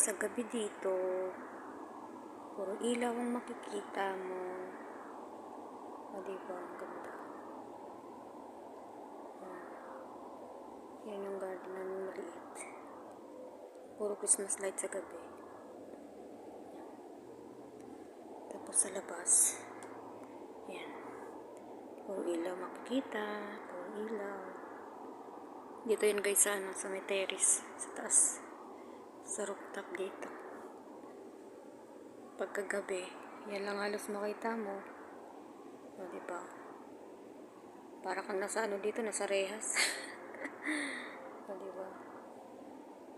sa gabi dito. Puro ilaw ang makikita mo. O, diba? Ang ganda. Yan yung garden namin maliit. Puro Christmas light sa gabi. Tapos sa labas, yan. Puro ilaw makikita. Puro ilaw. Dito yun guys sa may terrace. Sa taas. Sa rooftop dito. Pagkagabi, yan lang halos makita mo. O, diba? Para kang nasa dito, nasa rehas. O, diba?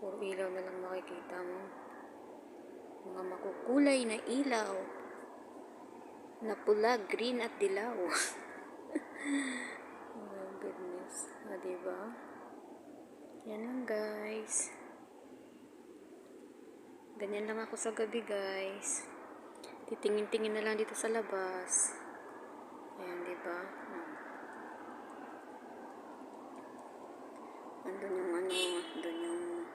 Puro ilaw na lang makikita mo. Mga makukulay na ilaw. Na pula, green at dilaw. Oh my goodness. O, diba? Yan lang guys. Ganyan lang ako sa gabi guys. Titingin-tingin na lang dito sa labas. Ayan, diba? Andun yung andun yung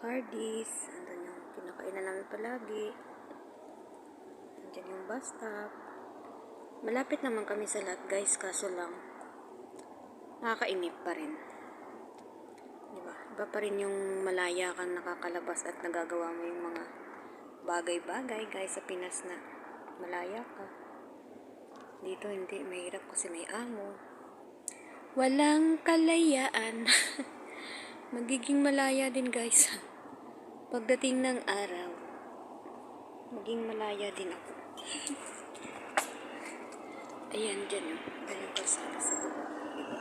Hardee's, andun yung pinakainan namin palagi. Andun yung bus stop. Malapit naman kami sa lahat guys, kaso lang nakakainip pa rin. Diba? Iba pa rin yung malaya kang nakakalabas at nagagawa mo yung mga bagay-bagay guys sa Pinas na malaya ka. Dito hindi, mahirap kasi may amo. Walang kalayaan. Magiging malaya din guys. Pagdating ng araw, maging malaya din ako. Ayan, dyan yung ganyan kasama sa baba. Diba?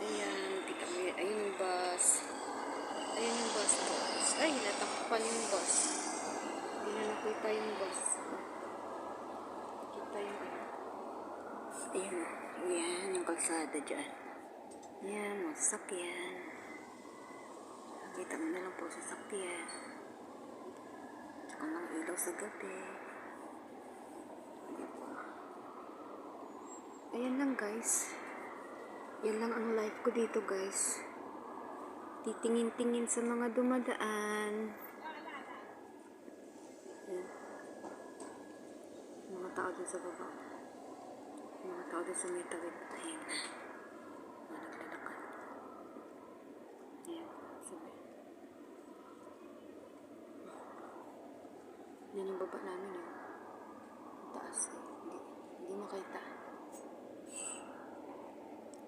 Ayan, kita mo yun. Ayun yung bus. Ayan yung bus guys. Ay, natakpan yung bus. Hindi na nakita yung bus. Kita yung Ayan. Ayan yung kalsada dyan. Ayan, mga sasakyan. Nakita mo na lang po sasakyan. Tsaka mga ilaw sa gabi. Ayan lang guys. Yan lang ang life ko dito guys. Titingin-tingin sa mga dumadaan. Ayan. Mga tao dun sa baba. Mga tao dun sa may tawid. Ayan na. Mga naglalakad. Ayan. Sabi. Yan yung baba namin yun. Taas eh. Hindi makita.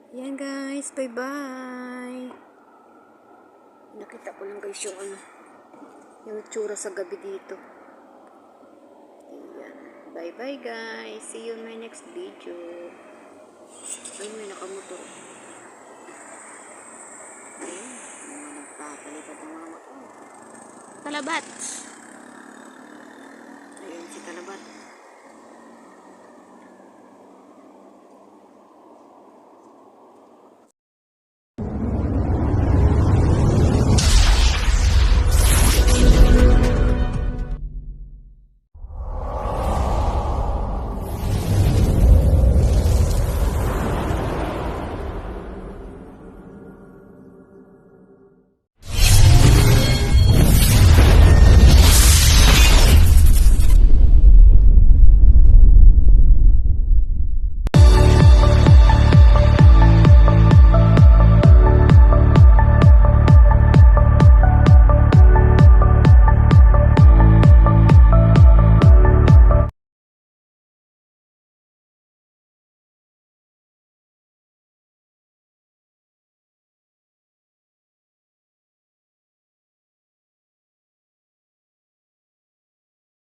Yan guys, bye bye. Nakita ko lang guys yung itsura sa gabi dito. Ayan, bye bye guys, see you in my next video. Ay, may nakamotor. Ayan, mga nagpapalipat ng mga motor. Talabat. Ayan si Talabat.